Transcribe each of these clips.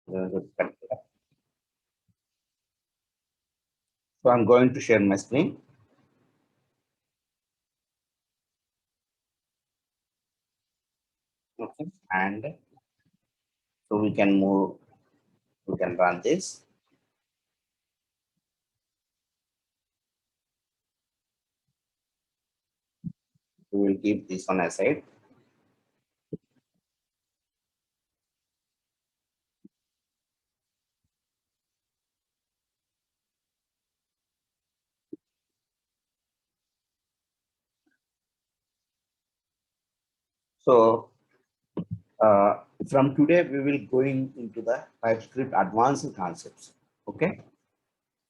So I'm going to share my screen. Okay. And so we can move, we can run this. We will keep this one aside. So uh, from today, we will going into the TypeScript advanced concepts. Okay.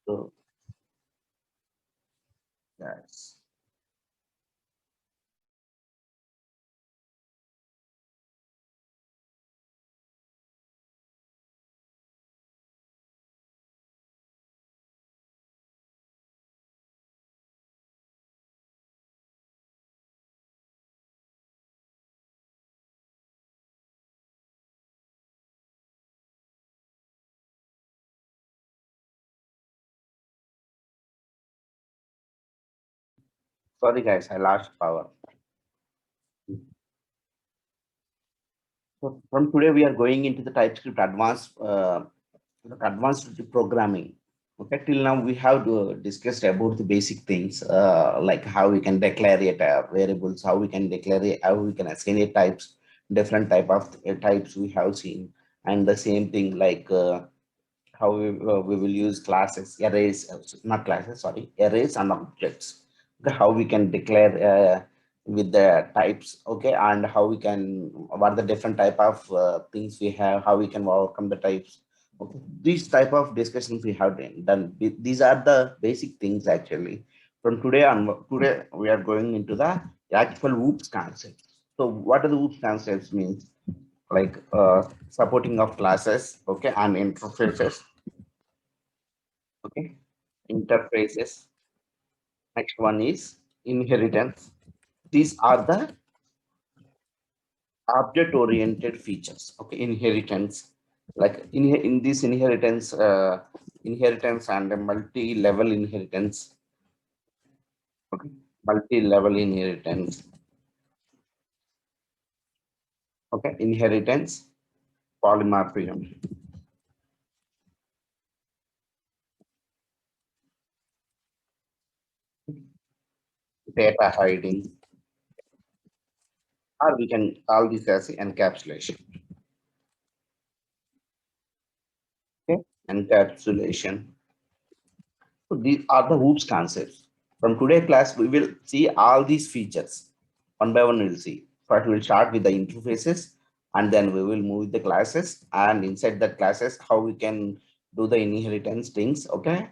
So that's sorry guys, I lost power. So from today, we are going into the TypeScript advanced programming. Okay, till now we have discussed about the basic things like how we can declare it variables, how we can declare it, how we can assign it types, different type of types we have seen, and the same thing like how we will use classes, arrays, not classes, sorry, arrays and objects. Okay, how we can declare with the types, okay, and how we can, what are the different type of things we have, how we can overcome the types. Okay, these type of discussions we have done. These are the basic things actually. From today on, today we are going into the actual OOPS concepts. So what are the OOPS concepts means? Like supporting of classes, okay, and interfaces, okay, interfaces. Next one is inheritance. These are the object oriented features, okay, inheritance. Like in this inheritance, inheritance and multi level inheritance, okay, multi level inheritance, okay, inheritance, polymorphism, data hiding, or we can call this as encapsulation. Okay, encapsulation. So these are the hoops concepts. From today class, we will see all these features. One by one, we'll see. First, we'll start with the interfaces, and then we will move the classes. And inside the classes, how we can do the inheritance things, okay?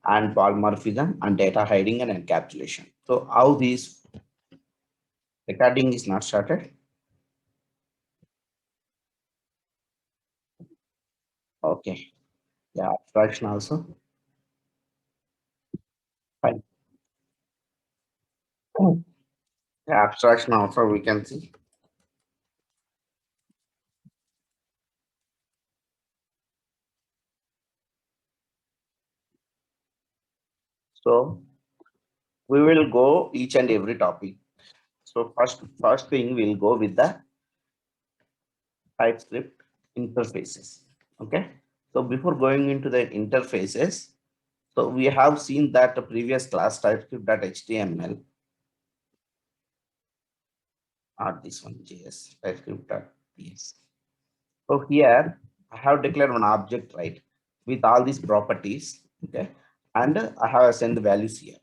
And polymorphism and data hiding and encapsulation. So how these recording is not started. Okay. Yeah, abstraction also. Fine. Yeah, abstraction also we can see. So we will go each and every topic. So first thing we'll go with the TypeScript interfaces. Okay. So before going into the interfaces, so we have seen that the previous class TypeScript.html or this one JS TypeScript.ts. So here I have declared one object, right, with all these properties. Okay, and I have assigned the values here.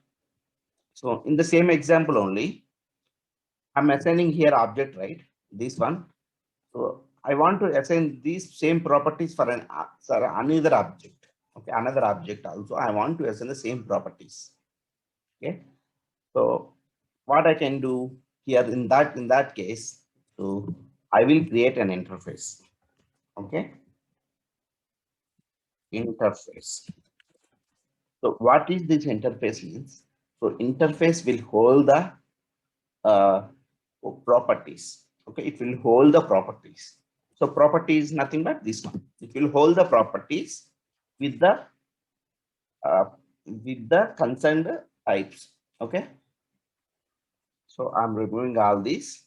So in the same example only, I'm assigning here object, right? This one. So I want to assign these same properties for another object. Okay, another object also. I want to assign the same properties. Okay. So what I can do here in that case, so I will create an interface. Okay, interface. So what is this interface means? So interface will hold the uh, properties. Okay, it will hold the properties. So property is nothing but this one. It will hold the properties with the uh, concerned types. Okay. So I'm removing all these.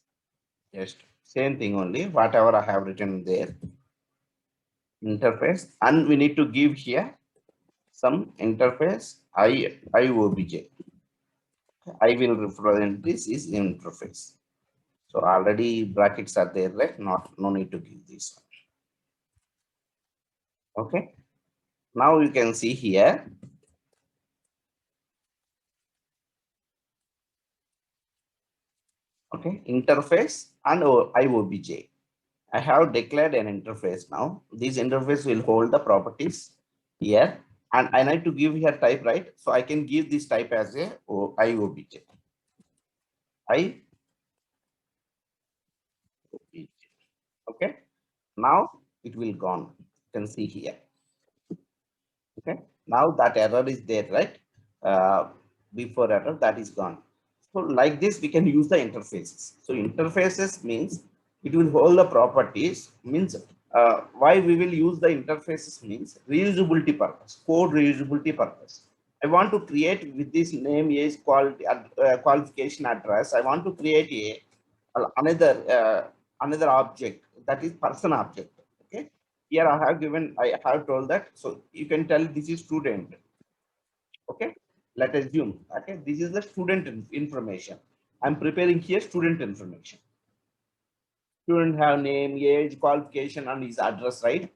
Just same thing only. Whatever I have written there. Interface, and we need to give here some interface IOBJ. I will represent this is interface. So already brackets are there, right? No need to give this one. Okay. Now you can see here. Okay, interface and IOBJ. I have declared an interface now. This interface will hold the properties here, and I need to give here type, right? So I can give this type as a IOBJ. Okay. Now it will gone. You can see here. Okay. Now that error is there, right? Before error that is gone. So like this, we can use the interfaces. So interfaces means it will hold the properties. Means why we will use the interfaces means reusability purpose, code reusability purpose. I want to create with this name is qualification address. I want to create another object, that is person object. Okay. Here I have told that, so you can tell this is student. Okay, let's assume, okay, this is the student information. I'm preparing here student information. Student have name, age, qualification, and his address, right?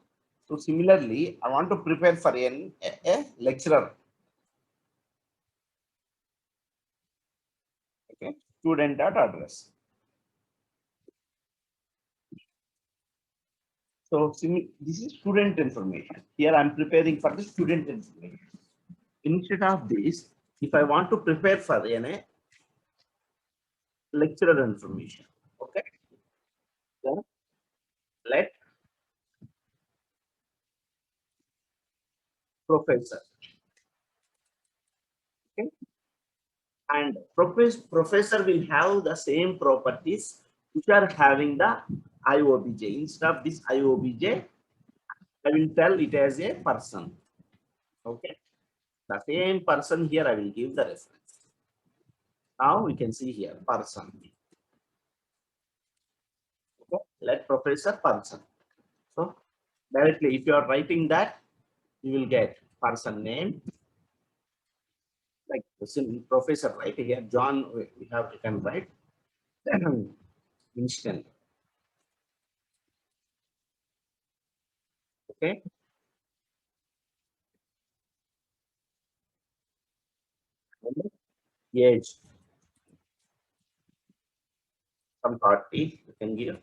So similarly, I want to prepare for a lecturer. Okay, student dot address. So this is student information. Here I'm preparing for the student information. Instead of this, if I want to prepare for a lecturer information, okay, then let professor. Okay, and professor will have the same properties which are having the IOBJ. Instead of this IOBJ, I will tell it as a person. Okay, the same person here I will give the reference. Now we can see here person. Okay, let professor person. So directly, if you are writing that, you will get person name, like professor right here. John, we have written right. Instant. Okay. Age, some 40 you can give.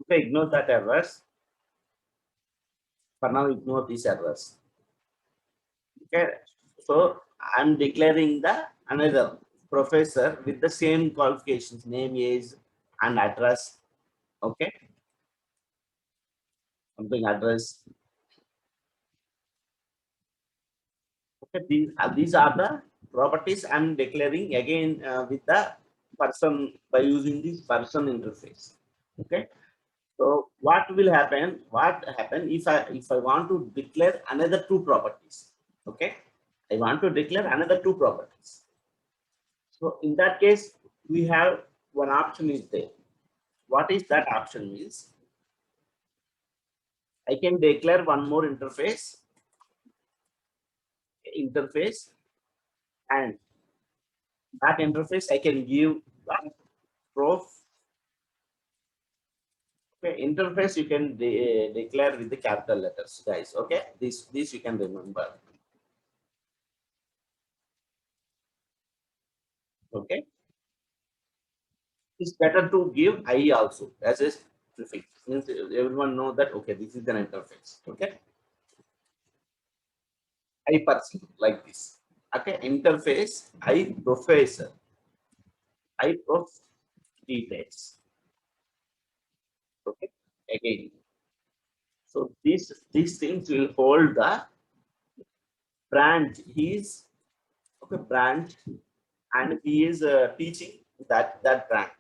Okay, ignore that errors. For now, ignore these errors. Okay, so I'm declaring the another professor with the same qualifications, name, age, and address. Okay, something address. Okay, these are the properties I'm declaring again with the person by using this person interface. Okay. So what will happen? What happen if I want to declare another two properties? Okay, I want to declare another two properties. So in that case, we have one option is there. What is that option means? I can declare one more interface, and that interface I can give the prof Okay, interface you can declare with the capital letters, guys. Okay, this you can remember. Okay, it's better to give I also as a prefix. Means everyone know that okay, this is an interface. Okay, I person like this. Okay, interface I professor I prof details. Okay, again. So these things will hold the branch. He is okay branch, and he is teaching that branch.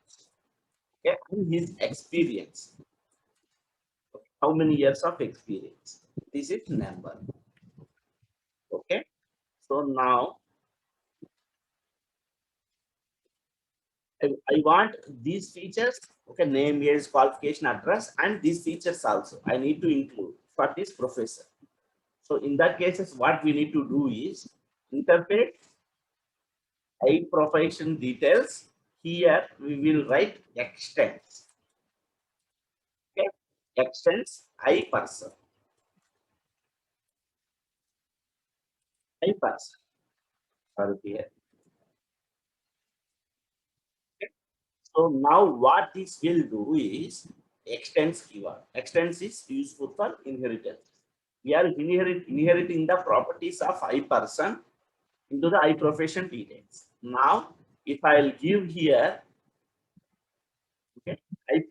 Okay, and his experience. How many years of experience? This is number. Okay, so now I want these features. Okay, name, age, qualification, address, and these features also I need to include for this professor. So in that cases, what we need to do is interpret I profession details. Here we will write extends. Okay, extends I person. I person. Sorry here. Okay. So now what this will do is extends keyword. Extends is useful for inheritance. We are inheriting the properties of I person into the I profession details. Now, if I'll give here, okay, I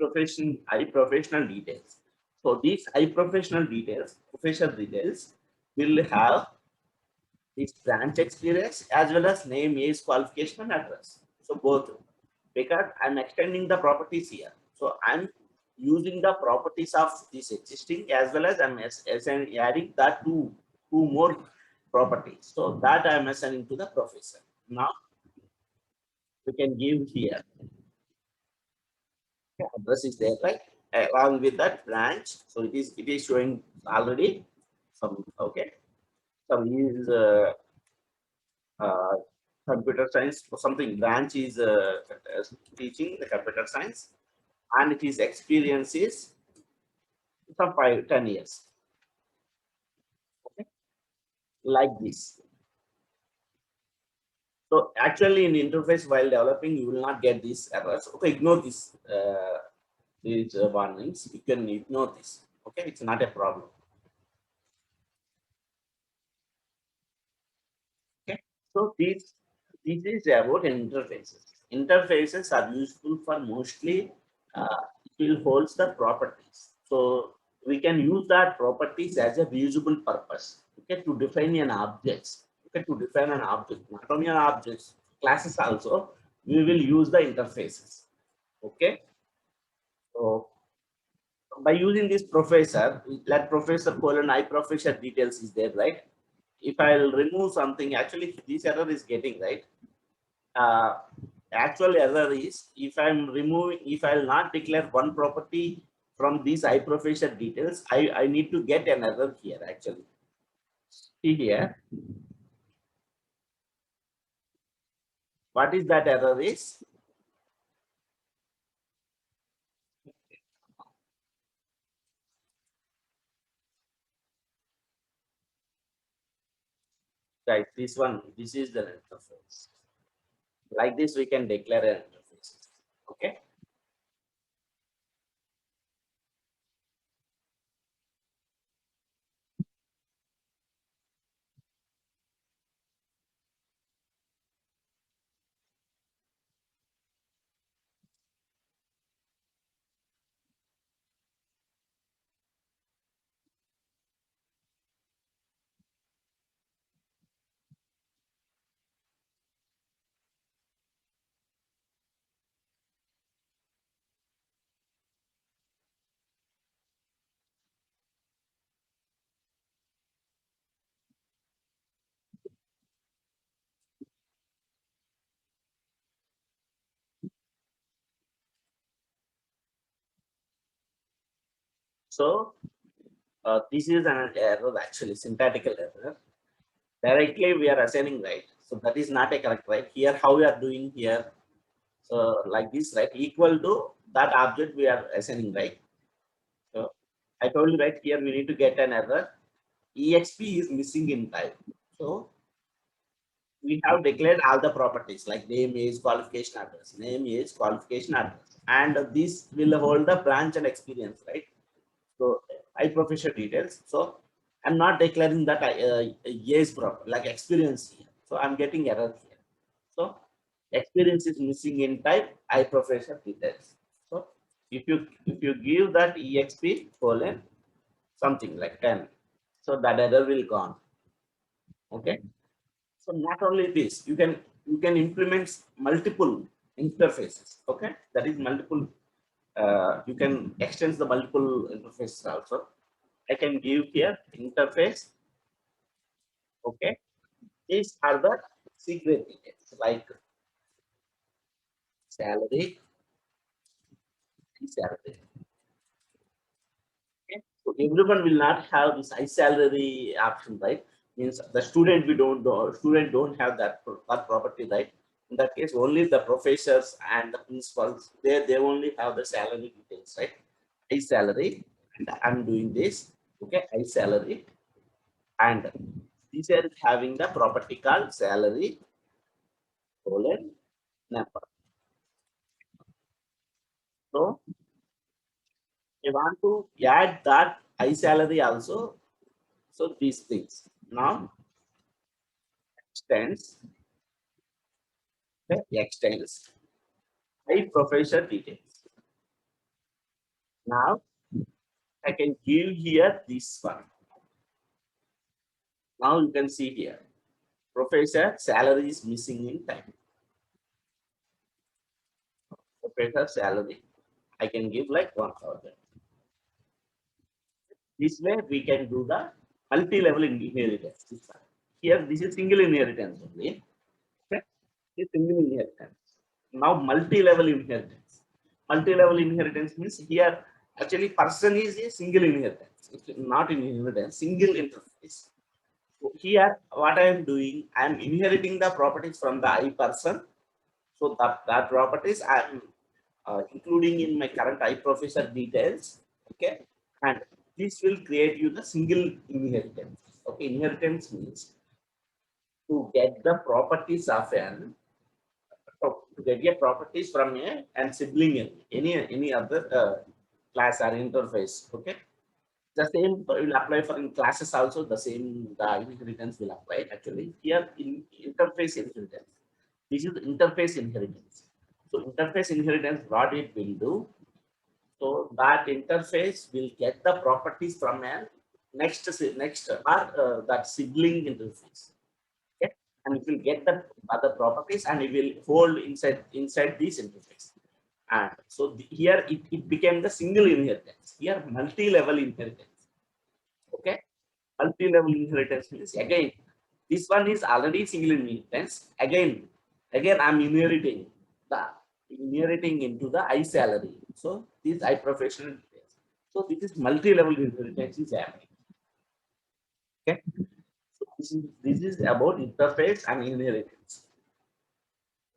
professional details. So these I professional details, professional details will have this branch experience as well as name, age, qualification, and address. So both, because I'm extending the properties here. So I'm using the properties of this existing as well as as I'm adding that two more properties. So that I'm assigning to the professor. Now we can give here. Okay, address is there, right? Along with that branch. So it is showing already some okay. Some is uh, computer science or something branch is teaching the computer science, and his experience is some 5 10 years, okay? Like this. So actually in interface while developing you will not get these errors. Okay, ignore this these warnings, you can ignore this. Okay, it's not a problem. Okay, so this is about interfaces. Interfaces are useful for mostly it will holds the properties. So we can use that properties as a reusable purpose. Okay, to define an object. Okay, to define an object, not only an object, classes also. We will use the interfaces. Okay, so by using this professor, let professor colon I professor details is there, right? If I'll remove something, actually this error is getting right. uh, Actual error is if I'm removing, if I'll not declare one property from these I professor details, I need to get an error here actually. See here, what is that error is? Right, this one, this is the interface. Like this, we can declare an interface. Okay. So this is an error actually, syntactical error. Directly we are assigning right. So that is not a correct right. Here, how we are doing here, so like this, right? Equal to that object we are assigning right. I told you right here we need to get an error. EXP is missing in type. So we have declared all the properties like name is qualification address, name is qualification address, and this will hold the branch and experience, right? So I professional details. So I'm not declaring that yes proper like experience here. So I'm getting error here. So experience is missing in type I professional details. So if you give that exp colon something like 10, so that error will gone. Okay. So not only this, you can implement multiple interfaces. Okay, that is multiple. You can extend the multiple interfaces also. I can give here interface. Okay, these are the secret details like salary, salary. Okay, so everyone will not have this high salary option, right? Means the student we don't know, student don't have that property, right? In that case, only the professors and the principals they only have the salary details, right? High salary, and I'm doing this. Okay, high salary, and these are having the property called salary colon number. So I want to add that high salary also. So these things now extends extends high professor details. Now I can give here this one. Now you can see here professor salary is missing in time. Professor salary I can give like 1,000. This way we can do the multi-level inheritance. Here this is single inheritance only. Okay? This is single inheritance. Now multi-level inheritance. Multi-level inheritance means here actually person is a single inheritance. It's not in inheritance, single interface. So here what I am doing, I am inheriting the properties from the I person. So that properties I am including in my current I professor details. Okay, and this will create you the single inheritance. Okay, inheritance means to get the properties of an to get a properties from a and sibling in any other class or interface. Okay, the same will apply for in classes also. The same the inheritance will apply actually here in interface inheritance. This is interface inheritance. So interface inheritance what it will do, so that interface will get the properties from a next or that sibling interface. Okay, and it will get the other properties and it will hold inside this interface. And so here it became the single inheritance. Here multi-level inheritance. Okay, multi-level inheritance means again this one is already single inheritance. Again I'm inheriting into the I salary. So this I professional details. So this is multi-level inheritance is happening. Okay, so this is about interface and inheritance.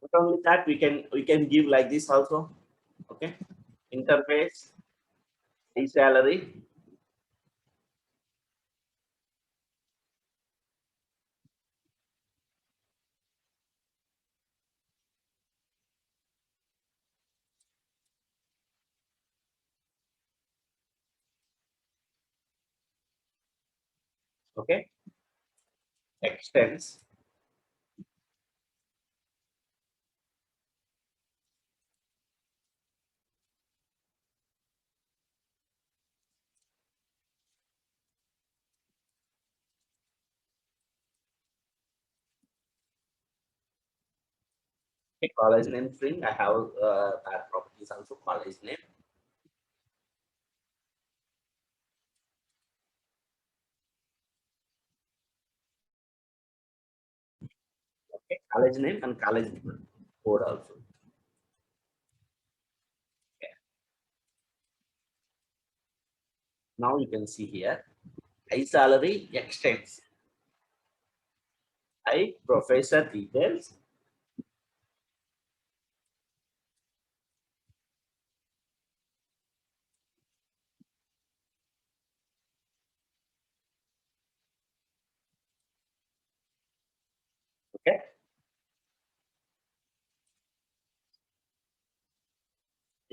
Not only that, we can give like this also. Okay, interface, I salary. Okay, extends. Okay, college name string. I have that property is also college name. Okay, college name and college name code also. Okay. Now you can see here, I salary extends. I professor details.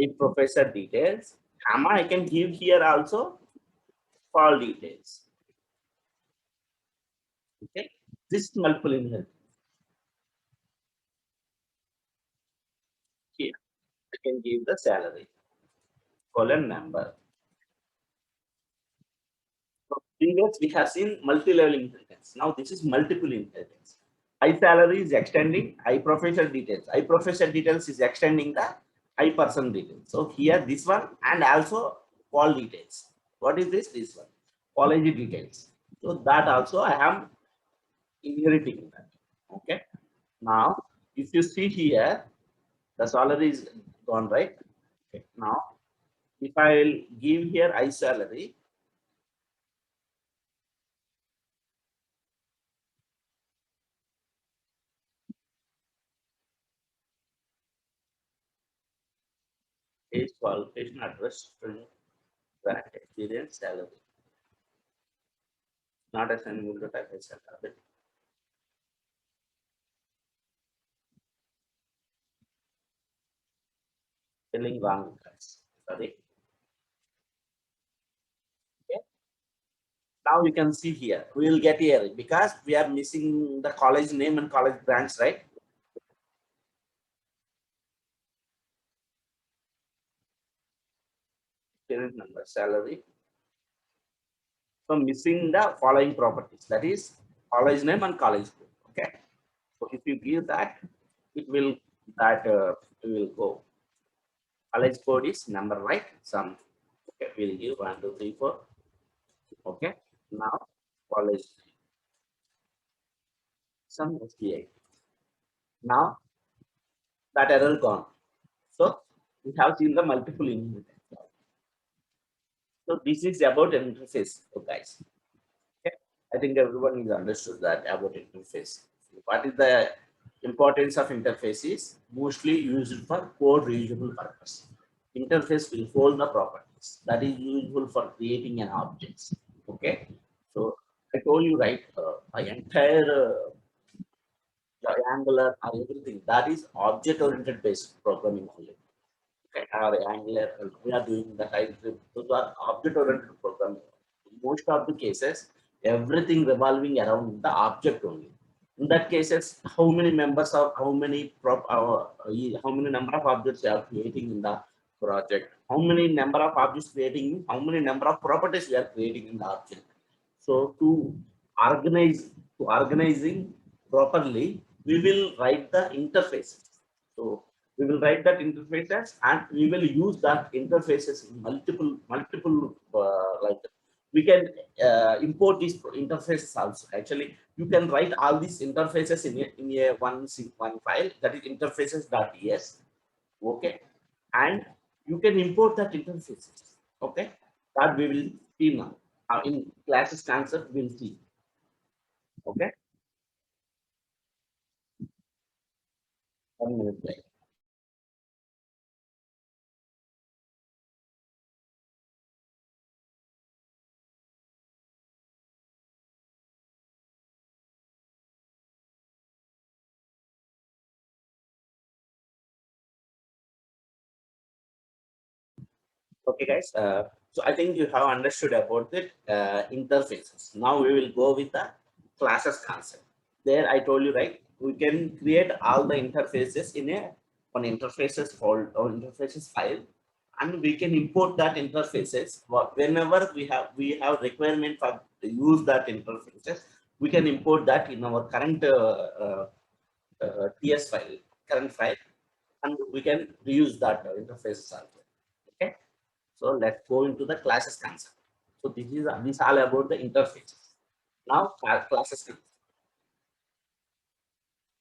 if professor details, comma, I can give here also all details. Okay, this is multiple inheritance. Here, I can give the salary, colon number. So previous we have seen multi-level inheritance. Now this is multiple inheritance. I salary is extending I professor details. I professor details is extending the I person details. So here this one and also all details. What is this? This one. College details. So that also I am inheriting that. Okay. Now if you see here, the salary is gone, right? Okay. Now if I will give here I salary, age, qualification, address, string, that experience, salary. Not assignable to type as salary. Spelling wrong, guys. Sorry. Okay. Now you can see here. We will get here because we are missing the college name and college branch, right? Student number, salary. So missing the following properties. That is college name and college code. Okay. So if you give that, it will it will go. College code is number, right? Some. Okay. We'll give 1, 2, 3, 4. Okay. Now college some SBI. Now that error gone. So we have seen the multiple inheritance. So this is about interface, so guys. Okay. I think everyone is understood that about interface. What is the importance of interface is mostly used for code reusable purpose. Interface will hold the properties that is useful for creating an objects. Okay. So I told you right, my entire Angular or everything that is object oriented based programming only. Okay, or Angular, we are doing the TypeScript, those are object oriented programming. Most of the cases, everything revolving around the object only. In that cases, how many members of how many number of objects you are creating in the project, how many number of objects creating, how many number of properties we are creating in the object. So organize to organizing properly, we will write the interfaces. So we will write that interfaces and we will use that interfaces in multiple like we can import these interfaces also. Actually, you can write all these interfaces in a one file that is interfaces.ts. Okay, and you can import that interfaces. Okay, that we will see now. In classes concept, we'll see. Okay, 1 minute. Like. Okay, guys. So I think you have understood about the interfaces. Now we will go with the classes concept. There I told you, right, we can create all the interfaces in a one interfaces folder or interfaces file, and we can import that interfaces whenever we have requirement for to use that interfaces. We can import that in our current TS file, current file, and we can reuse that interfaces also. Okay. So let's go into the classes concept. So this all about the interfaces. Now classes concept.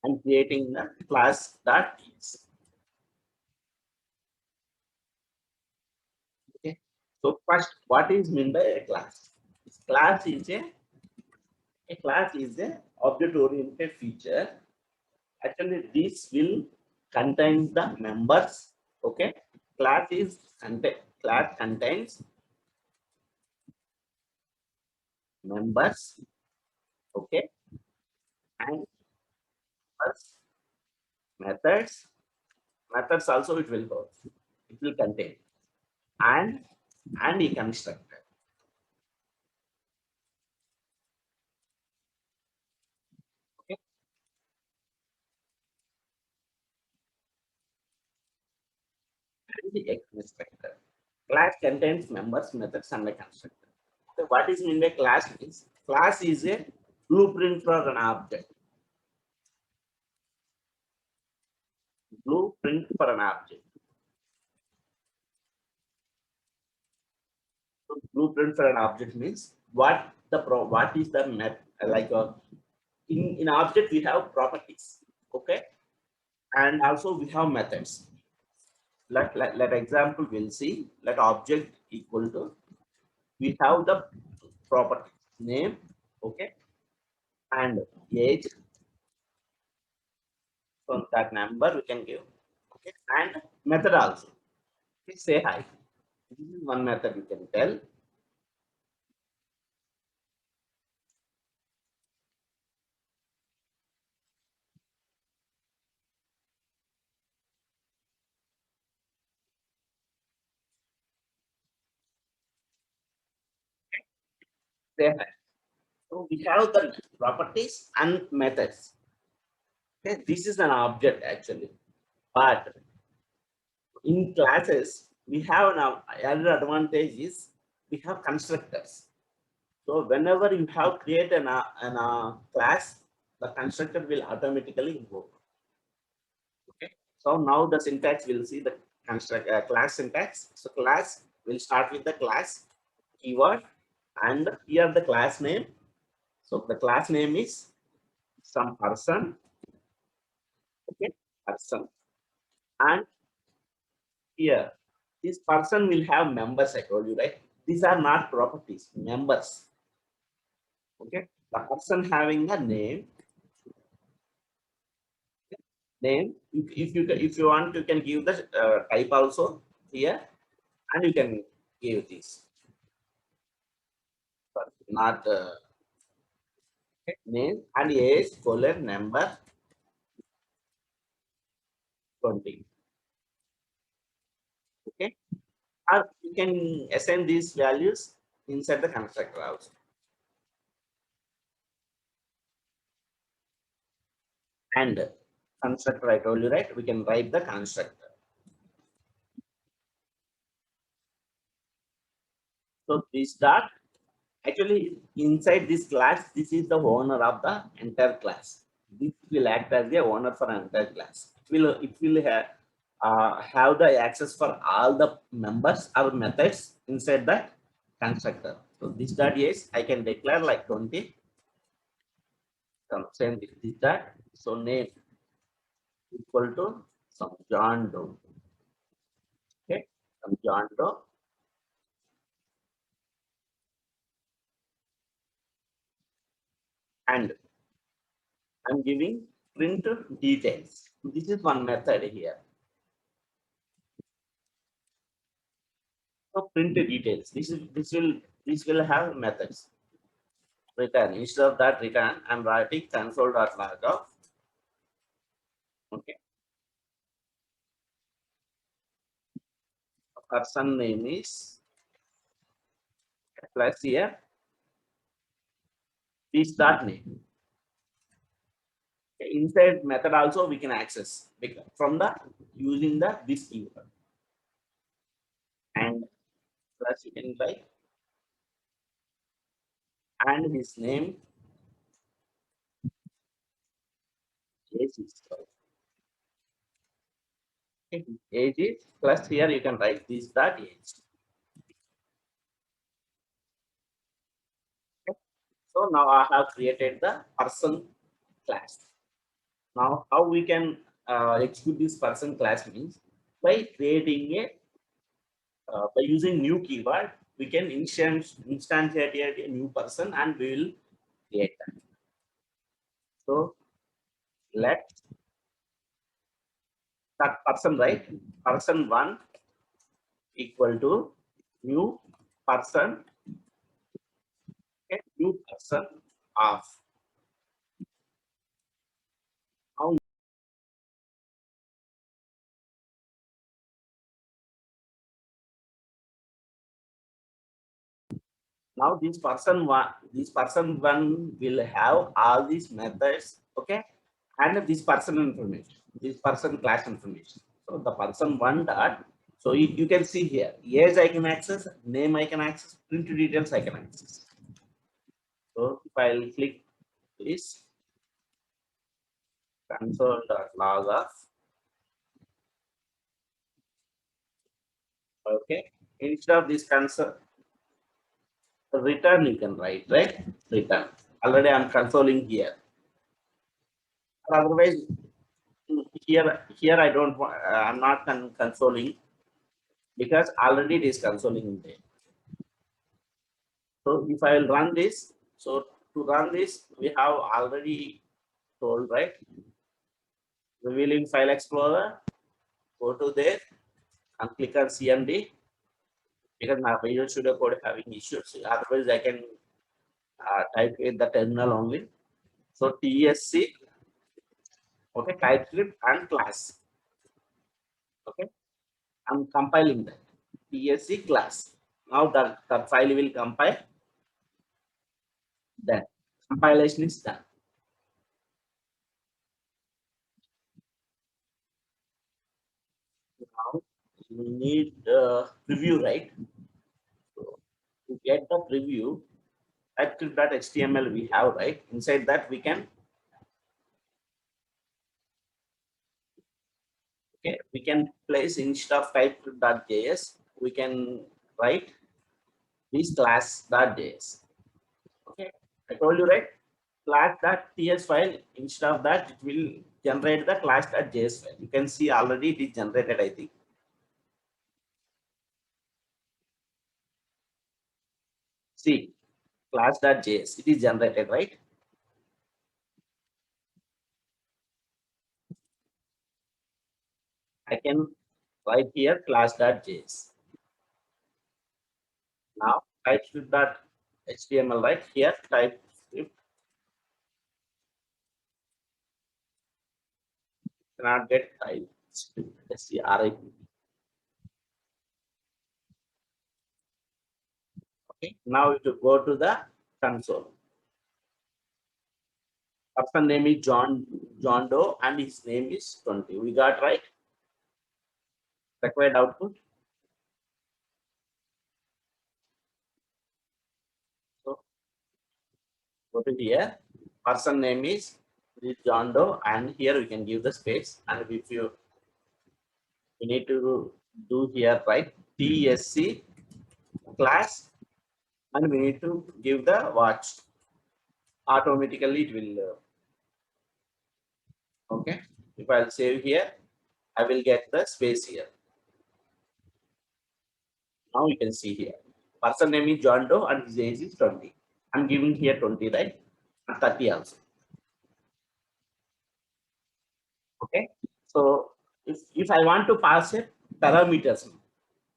I'm creating the class that is. Okay. So first, what is meant by a class? Class is a class is a object oriented feature. Actually, this will contain the members. Okay. Class contains members. Okay, and methods. Methods also it will go. It will contain and a constructor. Okay, and the X constructor. Class contains members, methods, and a constructor. So what is mean by class means class is a blueprint for an object. Blueprint for an object. So blueprint for an object means what is the met like in object we have properties. Okay, and also we have methods. Let example we'll see. Let object equal to we have the property name. Okay, and age. So that number we can give. Okay, and method also. Okay, say hi. This is one method you can tell. Say hi. So we have the properties and methods. Okay, this is an object actually. But in classes, we have another advantage is we have constructors. So whenever you have created an class, the constructor will automatically invoke. Okay. So now the syntax will see the class syntax. So class will start with the class keyword and here the class name. So the class name is some person. Okay, person and here this person will have members. I told you right. These are not properties, members. Okay, the person having a name. If you want, you can give the type also here, and you can give this. But not name and age colon number 20. Okay, or you can assign these values inside the constructor also. And constructor, I told you right. We can write the constructor. So this dot actually inside this class, this is the owner of the entire class. This will act as the owner for an entire class. It will have the access for all the members or methods inside the constructor. So this dot is I can declare like 20. Same this dot. So name equal to some John Doe. Okay, some John Doe and I'm giving print details. This is one method here. So print details. This will have methods. Return. Instead of that return, I'm writing console.log of. Okay. Person name is plus here. This dot name. Okay. Inside method also we can access from the using the this keyword. And plus you can like and his name is okay. Age is plus here you can write this dot age. Okay. So now I have created the person class. Now how we can execute this person class means by creating a by using new keyword we can instantiate a new person and we will create that. So let that person right person one equal to new person, okay, new person of now Now this person one will have all these methods, okay, and this person information, this person class information. So the person one dot. So you can see here, age I can access, name I can access, print details I can access. So if I'll click this console.log of, okay, instead of this console return you can write, right? Return. Already I'm consoling here. Otherwise, here I don't want, I'm not consoling because already it is consoling there. So if I will run this, so to run this, we have already told, right? Revealing File Explorer, go to there and click on CMD because my Visual Studio Code having issues. Otherwise, I can type in the terminal only. So TSC, okay, TypeScript and class. Okay, I'm compiling that TSC class. Now the file will compile. That compilation is done. Now we need preview, right? So to get the preview, TypeScript.html we have, right? Inside that we can, okay, we can place instead of TypeScript.js, we can write this class.js. Okay, I told you, right? Class.ts file, instead of that, it will generate the class.js file. You can see already it is generated, I think. See, class.js, it is generated, right? I can write here class.js. Now TypeScript.html, right here, TypeScript cannot get TypeScript, SCRIP. Okay, now to go to the console. Person name is John Doe and his name is 20. We got right? Required output. So go to here. Person name is John Doe, and here we can give the space. And if you need to do here, right? TSC class, and we need to give the watch. Automatically it will, okay. If I'll save here, I will get the space here. Now you can see here. Person name is John Doe and his age is 20. I'm giving here 20, right? And 30 also. Okay. So if I want to pass it parameters,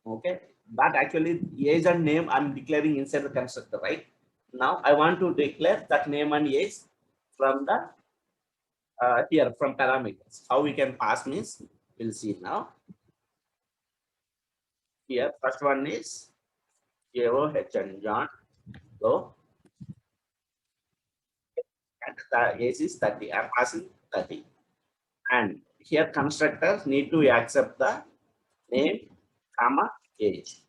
okay, but actually age and name I'm declaring inside the constructor, right? Now I want to declare that name and age from the here from parameters. How we can pass means we'll see now. Here first one is H and John Doe, and the age is 30. I'm passing 30. And here constructors need to accept the name, comma, age.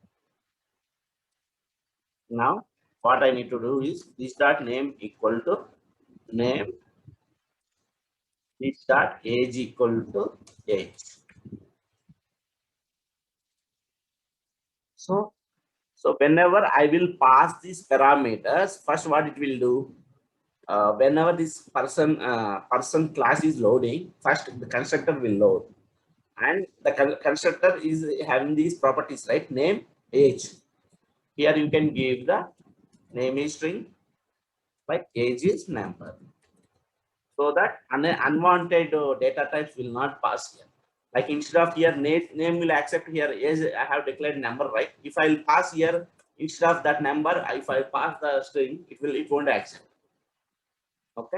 Now what I need to do is this dot name equal to name, this dot age equal to age. So whenever I will pass these parameters, first what it will do, whenever this person class is loading, first the constructor will load, and the constructor is having these properties, right? Name, age. Here you can give the name is string, like age is number, so that unwanted data types will not pass here. Like instead of here name will accept here age, I have declared number, right? If I'll pass here instead of that number, if I pass the string, it won't accept. Okay.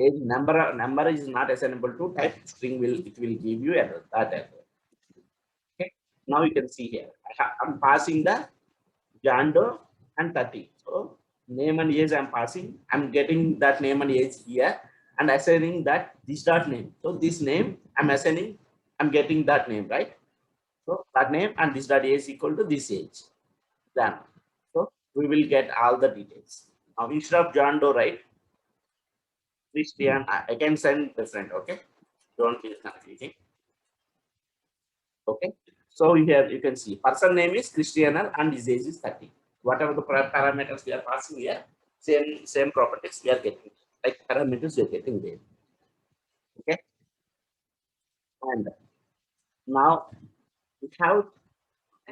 Age number is not assignable to type, string will give you error, that error. Okay. Now you can see here I'm passing the John Doe and 30. So name and age I'm passing. I'm getting that name and age here and assigning that this dot name. So this name I'm assigning, I'm getting that name, right? So that name and this dot age equal to this age. Done. So we will get all the details. Now instead of John Doe, right? Christian, I can send different, okay? Don't feel confusing. Okay. So here you can see person name is Cristiano and his age is 30. Whatever the parameters we are passing here, same properties we are getting. Like parameters we are getting there. Okay. And now we have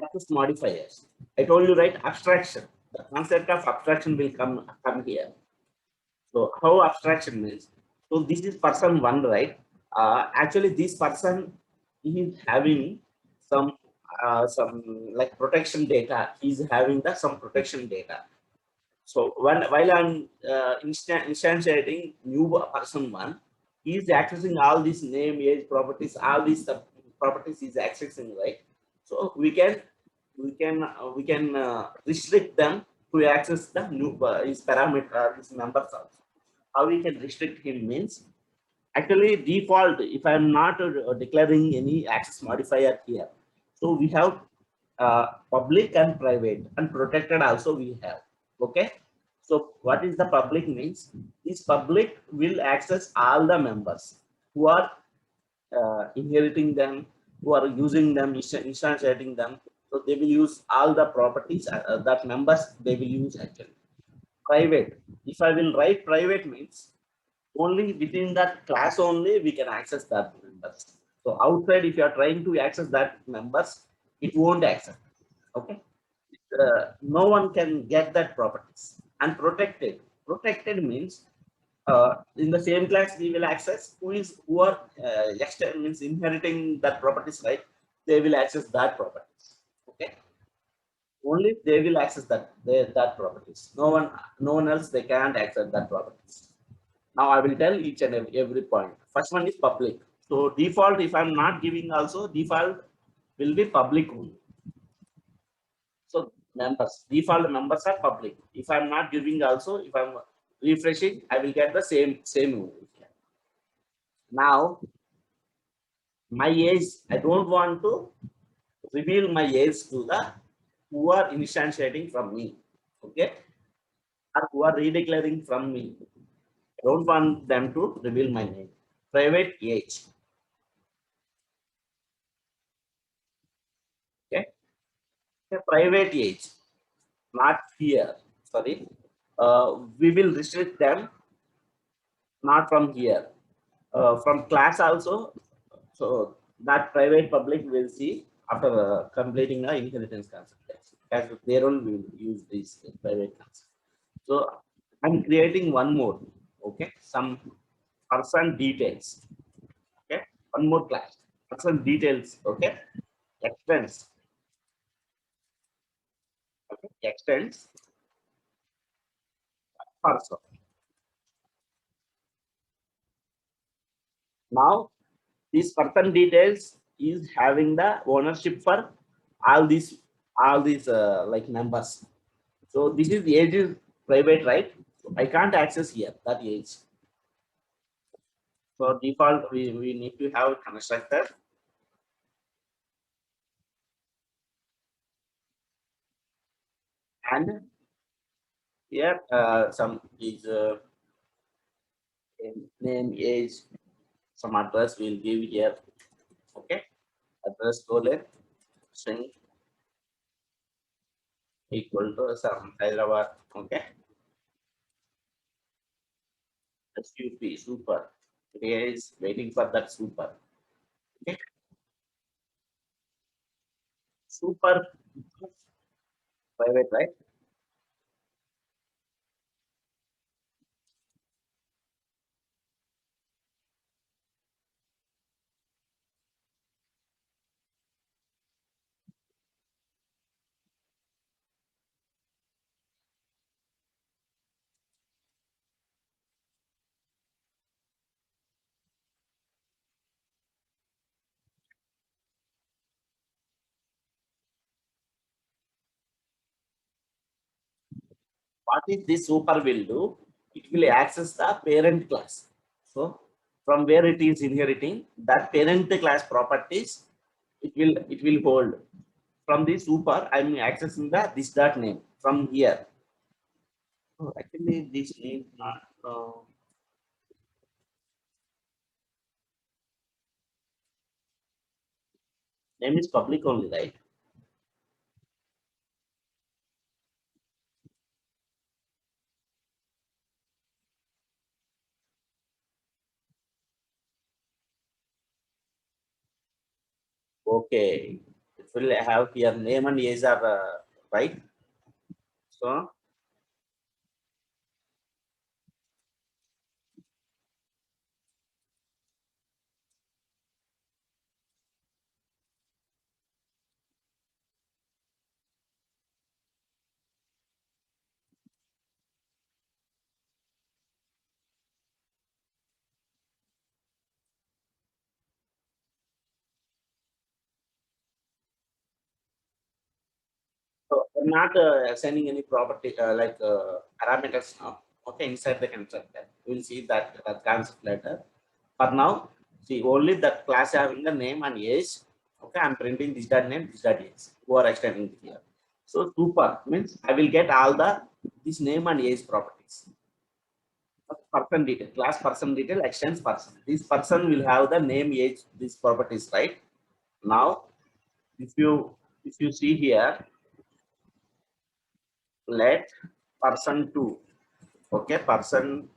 access modifiers. I told you right, abstraction. The concept of abstraction will come here. So how abstraction means? So this is person one, right? Actually, this person is having some some like protection data. He's having the some protection data. So while I'm instantiating new person one, he's accessing all these name, age, properties, all these properties is accessing, right? So we can restrict them to access the new his parameter, his members also. How we can restrict him means actually default if I'm not declaring any access modifier here. So we have public and private and protected also we have. Okay. So what is the public means? This public will access all the members who are inheriting them, who are using them, instantiating them. So they will use all the properties that members they will use actually. Private. If I will write private means only within that class only we can access that members. So outside, if you are trying to access that members, it won't access. Okay. No one can get that properties. And protected. Protected means in the same class we will access who are means inheriting that properties, right? They will access that properties. Okay. Only they will access that properties. No one else they can't access that properties. Now I will tell each and every point. First one is public. So default, if I'm not giving also, default will be public only. So members, default members are public. If I'm not giving also, if I'm refreshing, I will get the same only. Now my age, I don't want to reveal my age to the who are instantiating from me. Okay. Or who are redeclaring from me. I don't want them to reveal my name. Private age. Okay. A private age, not here. Sorry. We will restrict them not from here. From class also. So that private public will see after completing the inheritance concept. As their own will use this private concept. So I'm creating one more. Okay. Some person details. Okay. One more class. Person details. Okay. Extends. Okay. Extends person. Now this person details is having the ownership for all these like numbers. So this is the age is private, right? So I can't access here that age. So default we need to have a constructor and here some is name age, some address we'll give here. Okay, address colon string equal to some Hyderabad. Okay, SUP super. Today is waiting for that super. Okay, super private, right? what is this super will do? It will access the parent class. So from where it is inheriting that parent class properties, it will hold. From this super, I'm accessing the this dot name from here. Oh, actually, this name not name is public only, right? Okay, it will have here name and age are right. So So we're not assigning any property like parameters now. Okay, inside the constructor, we'll see that concept later. For now, see only that class having the name and age. Okay, I'm printing this dot name, this dot age. Who are extending here. So super means I will get all the this name and age properties. Person detail, class person detail, extends person. This person will have the name, age, these properties, right? Now, if you if you see here, let person two. Okay, person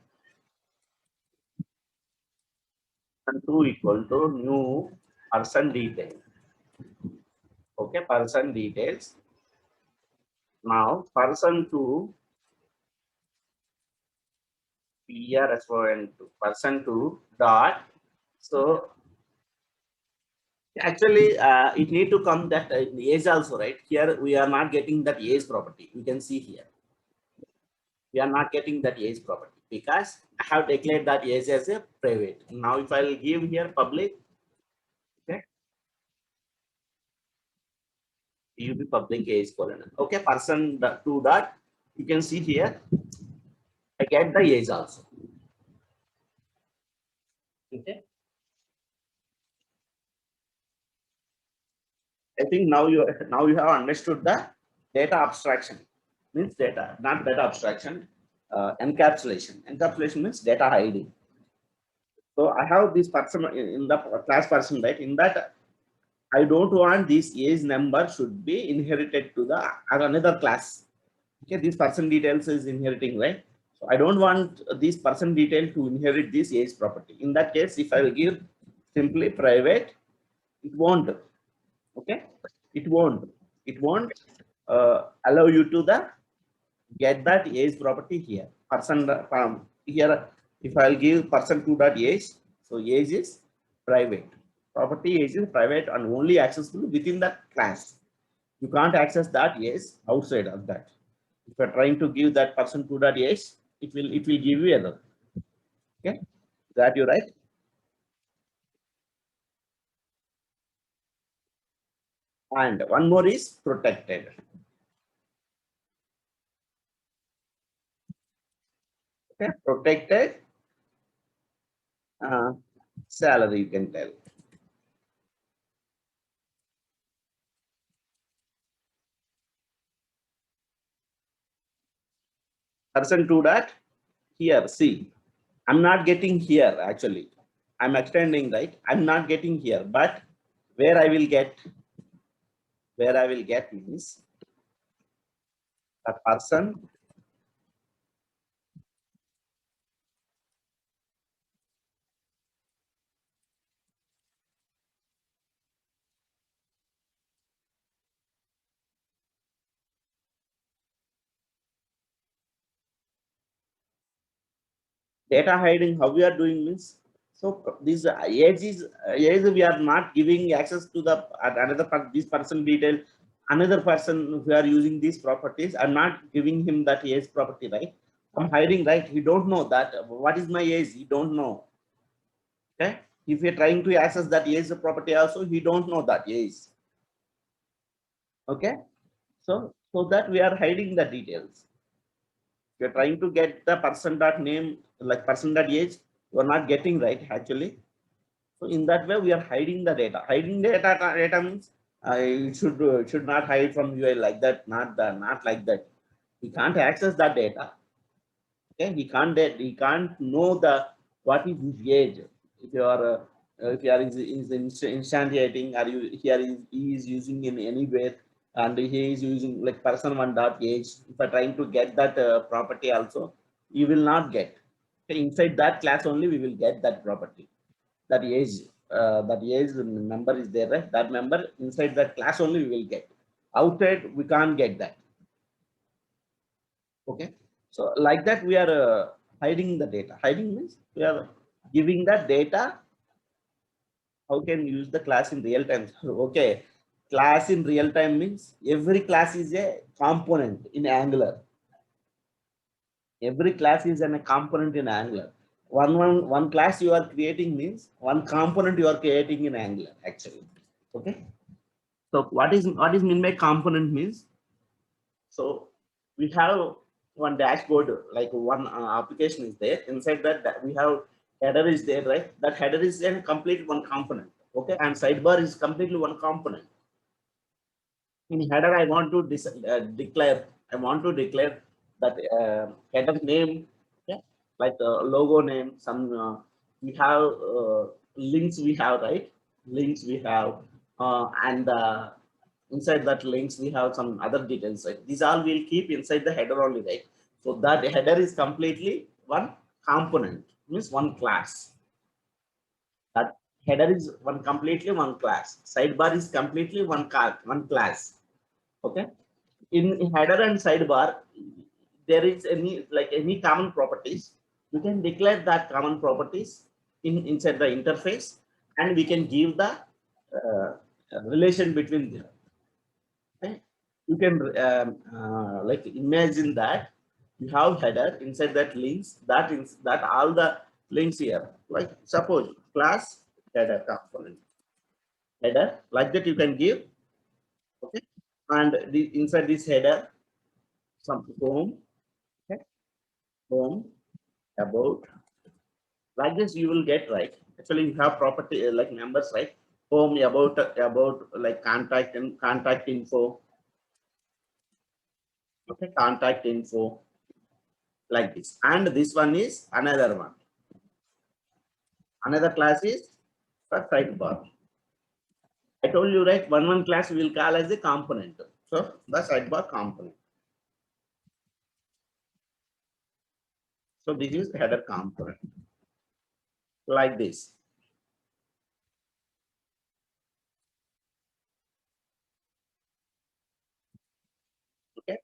two equal to new person detail. Okay, person details. Now person two PRSON2 person two dot. So actually it need to come that age also, right? Here we are not getting that age property. You can see here we are not getting that age property because I have declared that age as a private. Now if I will give here public, okay, UB public age colon. Okay, person two dot. You can see here I get the age also. Okay. I think now you have understood the data abstraction means data, not data abstraction, encapsulation. Encapsulation means data hiding. So I have this person in the class person, right? In that I don't want this age number should be inherited to the another class. Okay, this person details is inheriting, right? So I don't want this person detail to inherit this age property. In that case, if I will give simply private, it won't. Okay, it won't allow you to the get that age property here. Person here, if I'll give person two dot age, so age is private. Property age is private and only accessible within that class. You can't access that age outside of that. If you're trying to give that person two dot age, it will give you error. Okay, that you right. And one more is protected. Okay, protected uh, salary you can tell. Person two dot here. See, I'm not getting here actually. I'm extending, right. I'm not getting here, but where I will get, where I will get means the person data hiding. How we are doing means, so this age we are not giving access to the another this person detail. Another person who are using these properties, I'm not giving him that age property, right? I'm hiding, right? He don't know that what is my age. He don't know. Okay, if you're trying to access that age property also, he don't know that age. Okay, so that we are hiding the details. You're trying to get the person dot name, like person dot age, you're not getting right actually. So in that way, we are hiding the data. Hiding data means it should not hide from UI like that. Not like that. We can't access that data. Okay, he can't know the what is his age. If you are instantiating, or you here is he is using in anywhere, and he is using like person one dot age. If I trying to get that property also, you will not get. Okay, inside that class only we will get that property, that age member is there, right? That member inside that class only we will get. Outside we can't get that. Okay, so like that we are hiding the data. Hiding means we are giving the data. How can you use the class in real time? Okay, class in real time means every class is a component in Angular. Every class is a component in Angular. One class you are creating means one component you are creating in Angular actually. Okay. So what is mean by component means? So we have one dashboard, like one application is there. Inside that we have header is there, right? That header is a complete one component. Okay, and sidebar is completely one component. In header, I want to declare. I want to declare that header name, yeah, like logo name. Some we have links. We have, right, links. We have and inside that links we have some other details. Right? These all will keep inside the header only, right? So that header is completely one component, means one class. That header is one completely one class. Sidebar is completely one class. Okay, in header and sidebar there is any common properties. We can declare that common properties inside the interface, and we can give the relation between them. Okay? You can like imagine that you have header, inside that links, that all the links here, like suppose class header component, header like that you can give. Okay, and inside this header some home. Okay, home, about, like this you will get, right? Actually you have property like numbers, right? Home, about, like contact and contact info. Okay, contact info, like this. And this one is another one. Another class is for sidebar. I told you, right? One class we will call as a component. So the sidebar component. So this is header component, like this. Okay,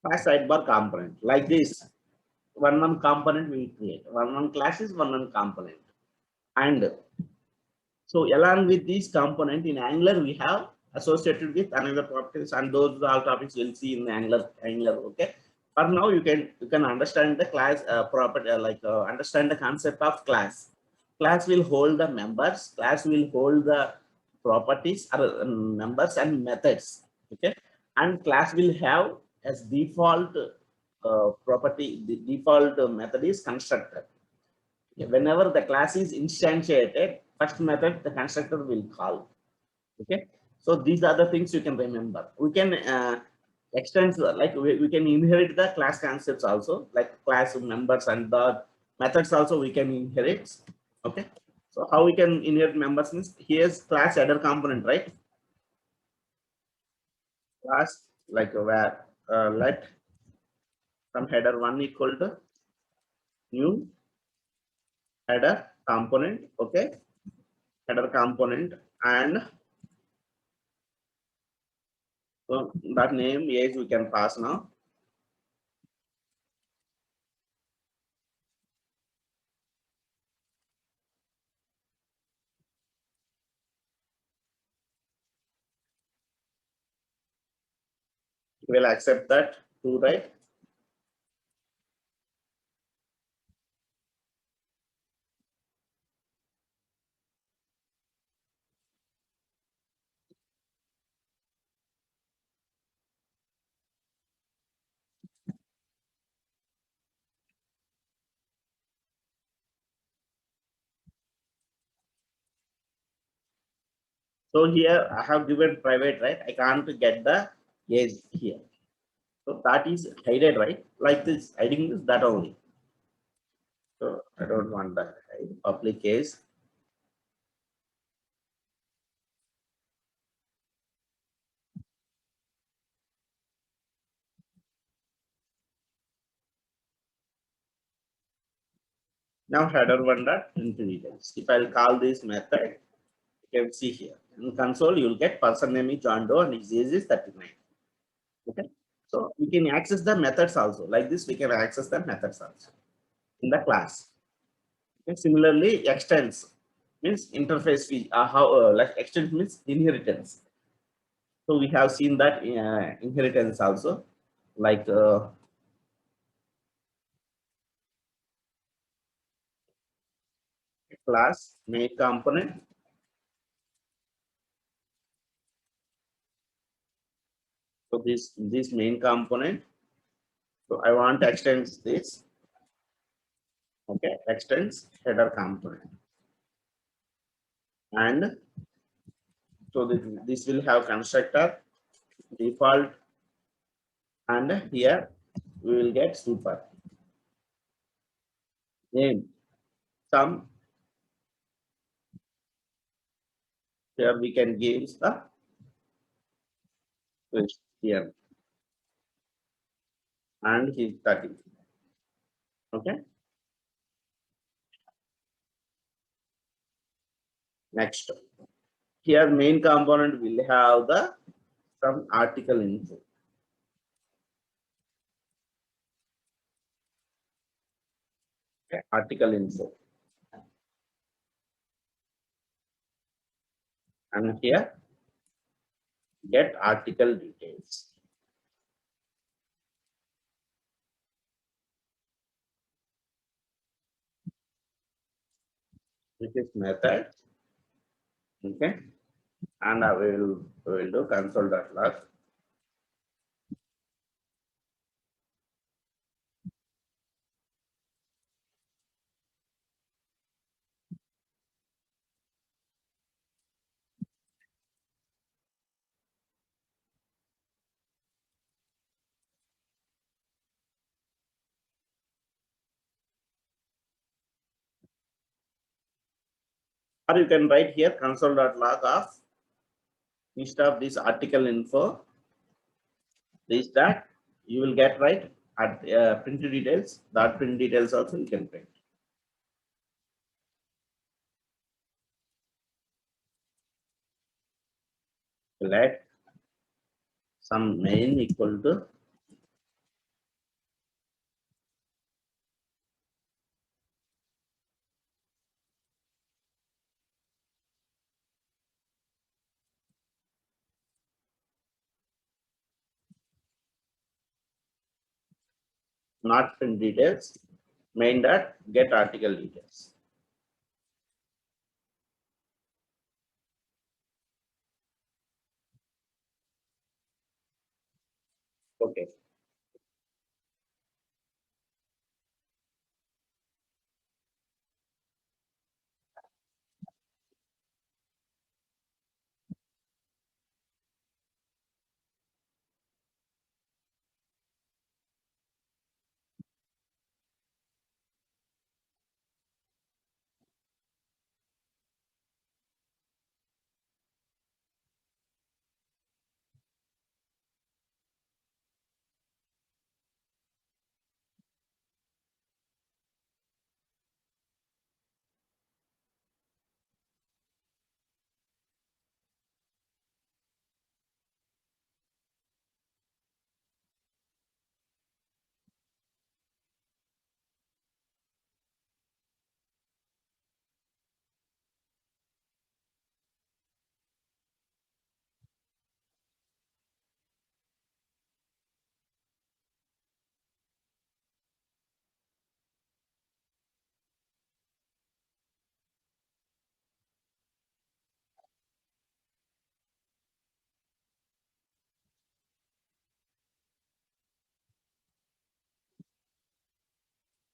a sidebar component, like this. One component we will create. One class is one component. And so along with this component in Angular, we have associated with another properties, and those all topics we'll see in Angular. Okay. For now, you can understand the class property, understand the concept of class. Class will hold the members. Class will hold the properties or members and methods. Okay, and class will have as default property. The default method is constructor. Whenever the class is instantiated, first method the constructor will call. Okay, so these are the things you can remember. We can extend, like we can inherit the class concepts also, like class members and the methods also we can inherit. Okay, so how we can inherit members means here's class header component, right? Class, like where let some header one equal to new header component. Okay, header component, and so that name age we can pass now. We'll accept that too, right? So here I have given private, right? I can't get the age here. So that is hidden, right? Like this, hiding this, that only. So I don't want that, right? Public case. Now header one dot into details. If I'll call this method, you can see here in console, you'll get person name is John Doe and his age is 39. Okay. So we can access the methods also. Like this, we can access the methods also in the class. And similarly, extends means interface fee. How like extends means inheritance. So we have seen that inheritance also, like class main component. So this main component. So I want to extend this. Okay, extends header component, and so this will have constructor default, and here we will get super name. Some here we can give the here and his 30. Okay, next here main component will have the some article info. Okay, article info, and here get article details. Which is method. Okay, and I will do console.log. Or you can write here console.log of instead of this article info, this that you will get right at print details. That print details also you can print. Let some main equal to not print details, main dot get article details. Okay.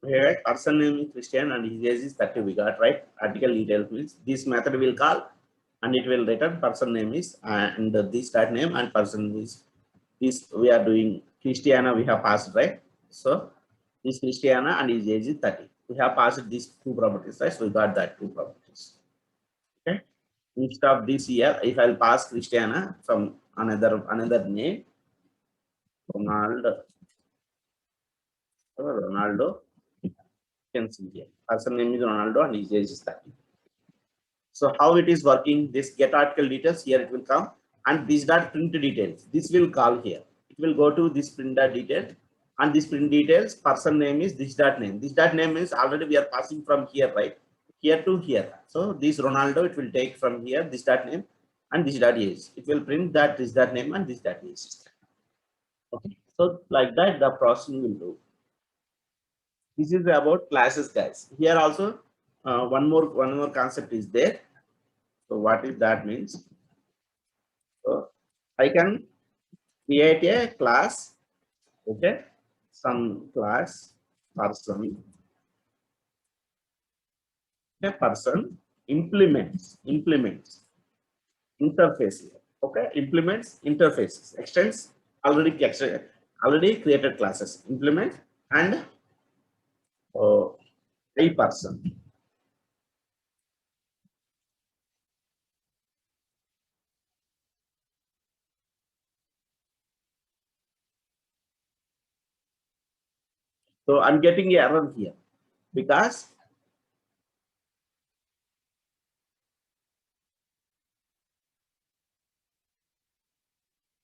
Here person name is Christian and his age is 30. We got right. Article details means this method will call and it will return person name is and this that name and person is this. We are doing Christiana, we have passed, right? So this Christiana and his age is 30. We have passed these two properties, right? So we got that two properties. Okay. Instead of this year, if I'll pass Christiana from another name, Ronaldo, you can see here. Person name is Ronaldo and his age is 30. So how it is working? This get article details here it will come, and this dot print details. This will call here. It will go to this print dot detail, and this print details person name is this dot name. This dot name is already we are passing from here, right? Here to here. So this Ronaldo it will take from here this dot name and this dot age. It will print that this dot name and this dot age. Okay. So like that the processing will do. This is about classes, guys. Here also one more concept is there. So what is that means? So I can create a class, okay, some class person, a person implements interface here, okay, implements interfaces, extends already created classes, implement and a person. So I'm getting an error here because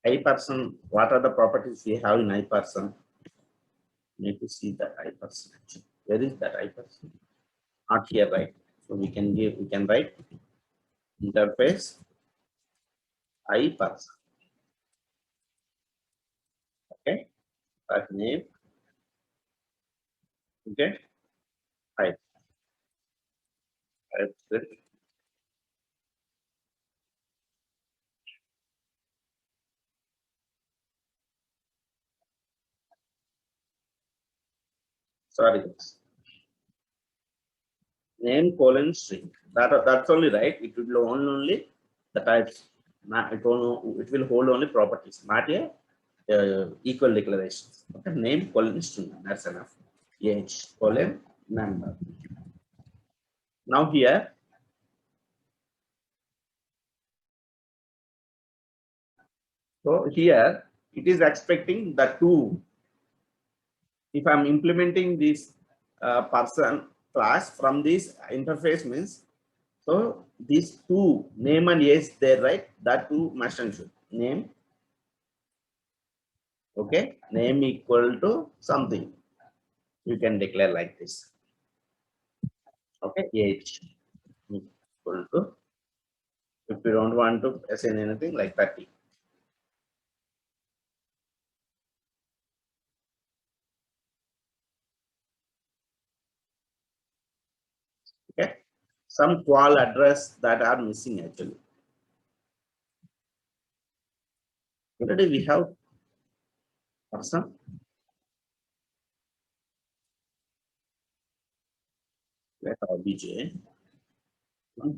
I person, what are the properties we have in I person? Need to see that I person. Where is that I person? Not here, right? So we can write interface I person. Okay, that name. Okay, I sorry, name colon string. That's only right. It will only the types. Not it will hold only properties, not a equal declarations. Okay, name colon string. That's enough. Age colon number. Now here, so here it is expecting the two. If I'm implementing this person class from this interface means, so these two name and age there, right? That two must and should name. Okay, name equal to something. You can declare like this. Okay, age equal to, if you don't want to assign anything like 30. Okay, some qual address that are missing actually. Already we have person. Let obj. We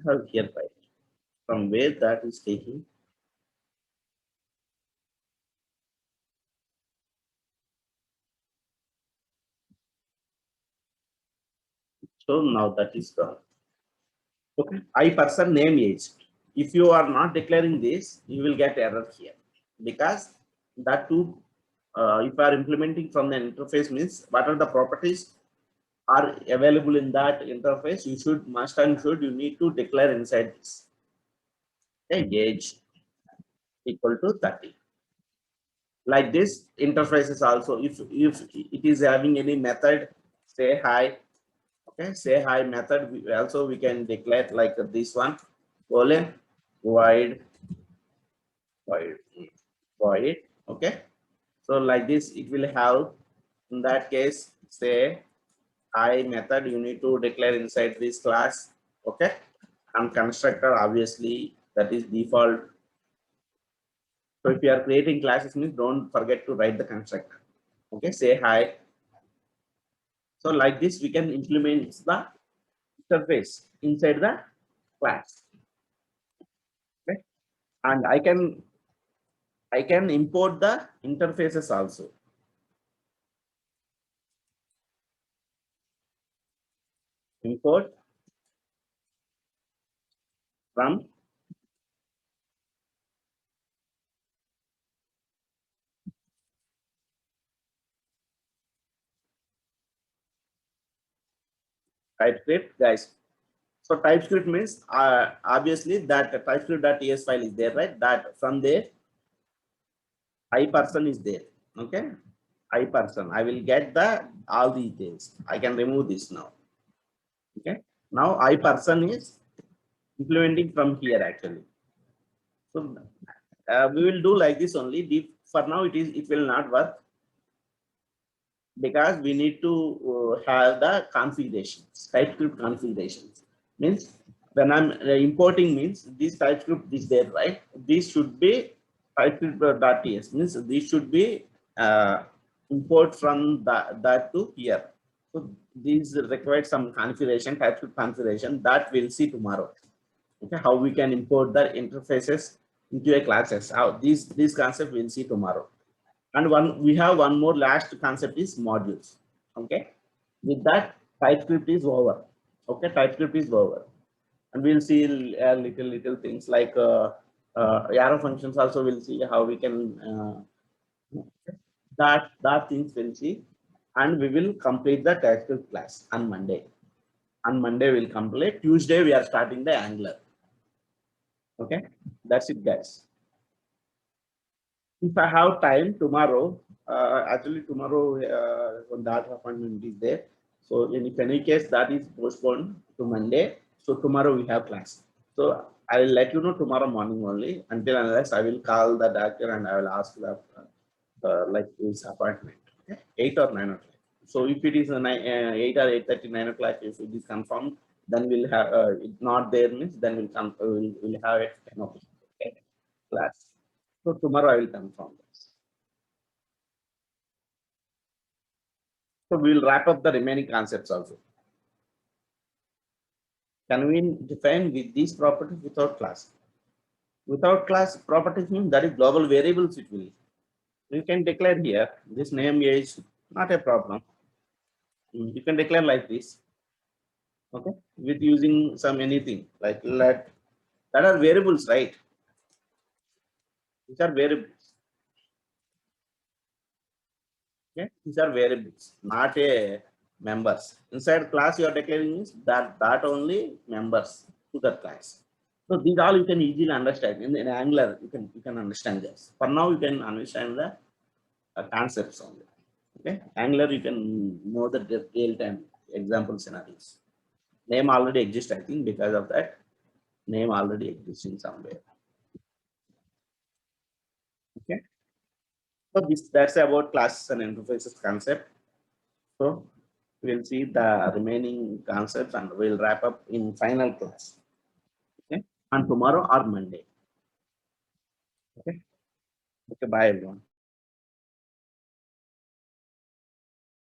have here, right? From where that is taking. So now that is gone. Okay, I person name age. If you are not declaring this, you will get error here because that too. If you are implementing from the interface means what are the properties are available in that interface, you should must and should you need to declare inside this. Okay, age equal to 30. Like this interface is also if it is having any method, say hi. Okay, say hi method. We can declare like this one colon void void void. Okay, so like this it will have in that case say hi method you need to declare inside this class. Okay, and constructor obviously that is default. So if you are creating classes means don't forget to write the constructor. Okay, say hi. So like this we can implement the interface inside the class. And I can import the interfaces also. Import from TypeScript, guys. So TypeScript means obviously that TypeScript.ts file is there, right? That from there, IPerson is there. Okay, IPerson. I will get the all the details. I can remove this now. Okay. Now IPerson is implementing from here actually. So we will do like this only. For now, it will not work because we need to have the configurations, TypeScript configurations. Means when I'm importing means this TypeScript is there, right? This should be TypeScript.ts means this should be import from that to here. So these require some configuration, TypeScript configuration that we'll see tomorrow. Okay, how we can import the interfaces into a classes. How these concept we'll see tomorrow. And we have one more last concept is modules. Okay, with that TypeScript is over. Okay, TypeScript is over, and we'll see little things like arrow functions. Also, we'll see how we can that things we'll see, and we will complete the TypeScript class on Monday. On Monday we'll complete. Tuesday we are starting the Angular. Okay, that's it, guys. If I have time tomorrow, actually tomorrow one data appointment is there. So in any case that is postponed to Monday. So tomorrow we have class. So I will let you know tomorrow morning only. Until unless I will call the doctor and I will ask the like his appointment. Okay? 8 or 9 o'clock. So if it is 8 or 8:30, 9 o'clock, if it is confirmed, then we'll have it not there means then we'll come we'll have it 10 o'clock. Okay? Class. So tomorrow I will confirm this. So we will wrap up the remaining concepts also. Can we define with these properties without class? Without class properties means that is global variables it will. You can declare here this name is not a problem. You can declare like this. Okay, with using some anything like let that are variables, right? These are variables. Okay, these are variables, not a members. Inside class you are declaring is that only members to that class. So these all you can easily understand in Angular. You can understand this. For now, you can understand the concepts only. Okay, Angular you can know the real time example scenarios. Name already exists, I think, because of that name already exists in somewhere. Okay, so that's about classes and interfaces concept. So we'll see the remaining concepts and we'll wrap up in final class. Okay, on tomorrow or Monday. Okay, okay, bye everyone.